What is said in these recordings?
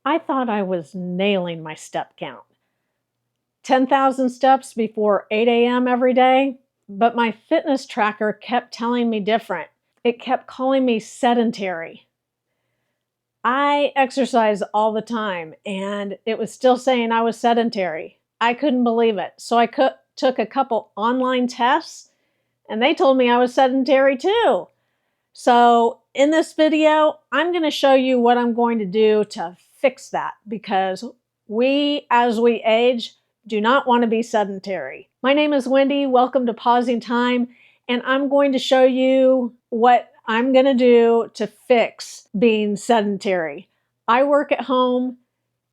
I thought I was nailing my step count. 10,000 steps before 8 a.m. every day, but my fitness tracker kept telling me different. It kept calling me sedentary. I exercise all the time, and it was still saying I was sedentary. I couldn't believe it. So I took a couple online tests, and they told me I was sedentary too. So in this video, I'm going to show you what I'm going to do to fix that, because we, as we age, do not want to be sedentary. My name is Wendy. Welcome to Pausing Time, and I'm going to show you what I'm going to do to fix being sedentary. I work at home,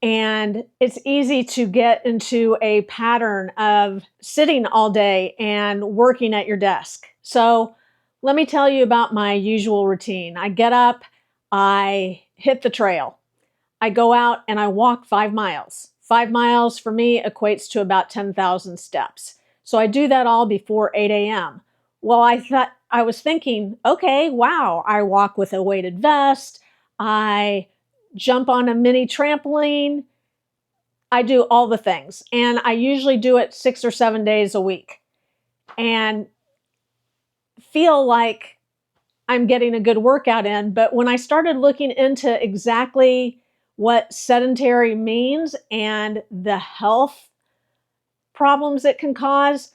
and it's easy to get into a pattern of sitting all day and working at your desk. So let me tell you about my usual routine. I get up, I hit the trail. I go out and I walk 5 miles. 5 miles for me equates to about 10,000 steps. So I do that all before 8 a.m. Well, I was thinking, okay, wow, I walk with a weighted vest. I jump on a mini trampoline. I do all the things. And I usually do it 6 or 7 days a week. And feel like I'm getting a good workout in. But when I started looking into exactly what sedentary means and the health problems it can cause,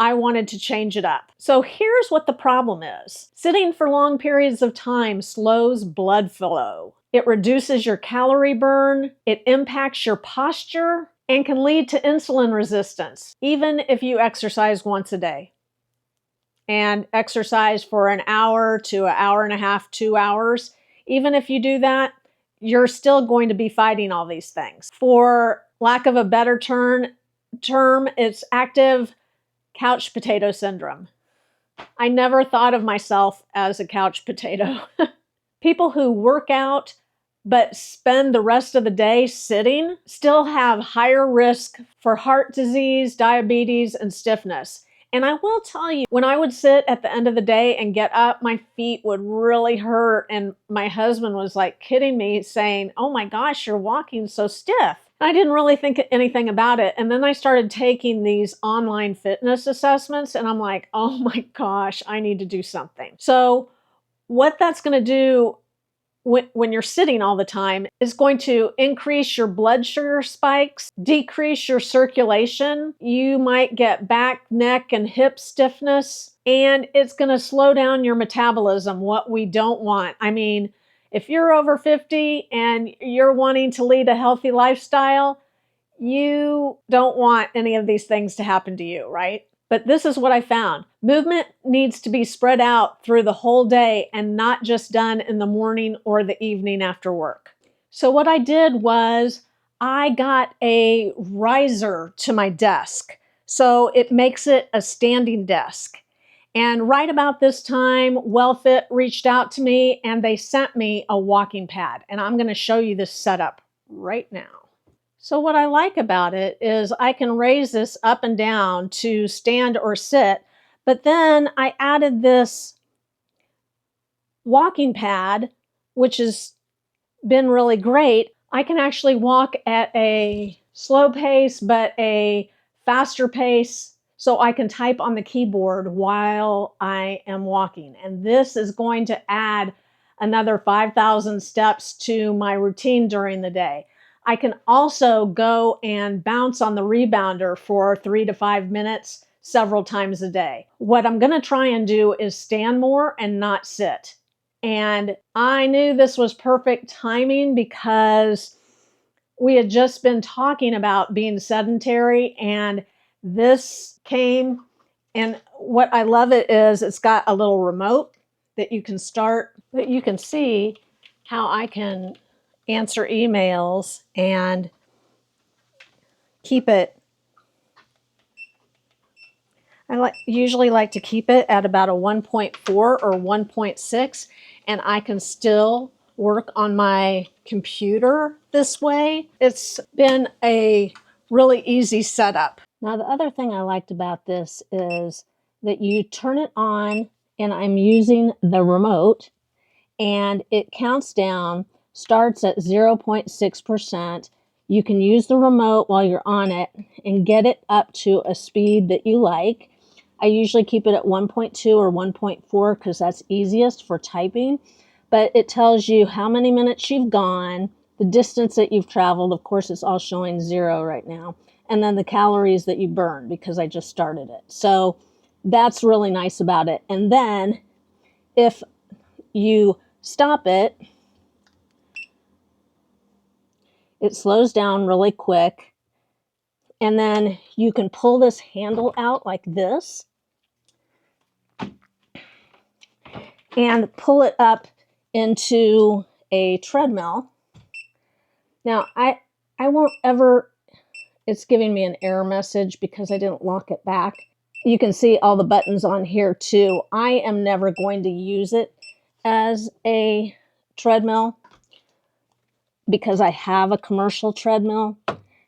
I wanted to change it up. So here's what the problem is. Sitting for long periods of time slows blood flow. It reduces your calorie burn, it impacts your posture, and can lead to insulin resistance, even if you exercise once a day. And exercise for an hour to an hour and a half, 2 hours. Even if you do that, you're still going to be fighting all these things. For lack of a better term, it's active couch potato syndrome. I never thought of myself as a couch potato. People who work out but spend the rest of the day sitting still have higher risk for heart disease, diabetes, and stiffness. And I will tell you, when I would sit at the end of the day and get up, my feet would really hurt. And my husband was like kidding me, saying, "Oh my gosh, you're walking so stiff." I didn't really think anything about it. And then I started taking these online fitness assessments, and I'm like, oh my gosh, I need to do something. So what that's going to do when you're sitting all the time is going to increase your blood sugar spikes, decrease your circulation. You might get back, neck, and hip stiffness, and it's going to slow down your metabolism, what we don't want. I mean, if you're over 50 and you're wanting to lead a healthy lifestyle, you don't want any of these things to happen to you, right? But this is what I found. Movement needs to be spread out through the whole day and not just done in the morning or the evening after work. So what I did was I got a riser to my desk. So it makes it a standing desk. And right about this time, WellFit reached out to me and they sent me a walking pad. And I'm going to show you this setup right now. So what I like about it is I can raise this up and down to stand or sit, but then I added this walking pad, which has been really great. I can actually walk at a slow pace, but a faster pace, so I can type on the keyboard while I am walking. And this is going to add another 5,000 steps to my routine during the day. I can also go and bounce on the rebounder for 3 to 5 minutes several times a day. What I'm going to try and do is stand more and not sit. And I knew this was perfect timing because we had just been talking about being sedentary, and this came. And what I love it is it's got a little remote that you can start, that you can see how I can answer emails and keep it. I usually like to keep it at about a 1.4 or 1.6, and I can still work on my computer this way. It's been a really easy setup. Now, the other thing I liked about this is that you turn it on, and I'm using the remote, and it counts down. starts at 0.6%. You can use the remote while you're on it and get it up to a speed that you like. I usually keep it at 1.2 or 1.4 because that's easiest for typing. But it tells you how many minutes you've gone, the distance that you've traveled. Of course, it's all showing 0 right now. And then the calories that you burned because I just started it. So that's really nice about it. And then if you stop it, it slows down really quick. And then you can pull this handle out like this and pull it up into a treadmill. Now, I won't ever, it's giving me an error message because I didn't lock it back. You can see all the buttons on here too. I am never going to use it as a treadmill because I have a commercial treadmill,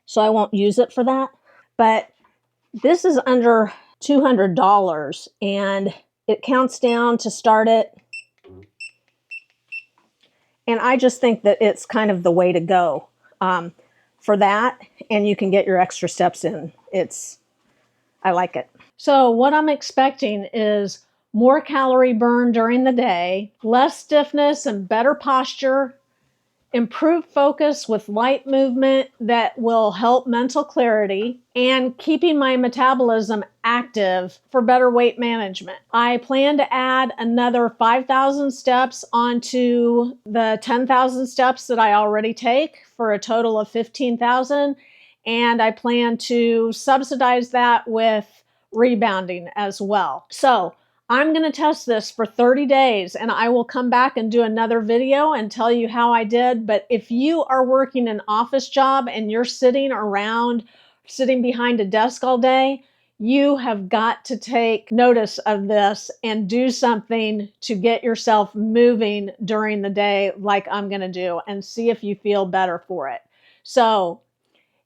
so I won't use it for that. But this is under $200 and it counts down to start it. And I just think that it's kind of the way to go for that. And you can get your extra steps in. I like it. So what I'm expecting is more calorie burn during the day, less stiffness and better posture, improved focus with light movement that will help mental clarity, and keeping my metabolism active for better weight management. I plan to add another 5,000 steps onto the 10,000 steps that I already take for a total of 15,000. And I plan to subsidize that with rebounding as well. So I'm going to test this for 30 days and I will come back and do another video and tell you how I did. But if you are working an office job and you're sitting behind a desk all day, you have got to take notice of this and do something to get yourself moving during the day like I'm going to do and see if you feel better for it. So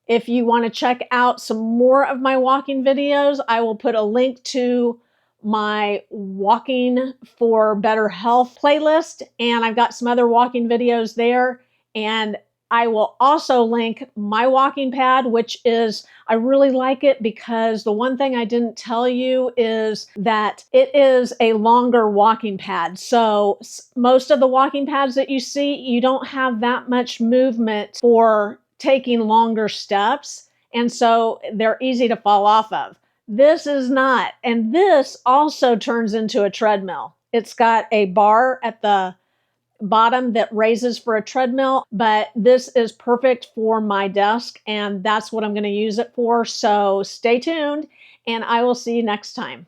if you want to check out some more of my walking videos, I will put a link to my Walking for Better Health playlist, and I've got some other walking videos there. And I will also link my walking pad, which is, I really like it because the one thing I didn't tell you is that it is a longer walking pad. So most of the walking pads that you see, you don't have that much movement for taking longer steps. And so they're easy to fall off of. This is not. And this also turns into a treadmill. It's got a bar at the bottom that raises for a treadmill, but this is perfect for my desk and that's what I'm going to use it for. So stay tuned and I will see you next time.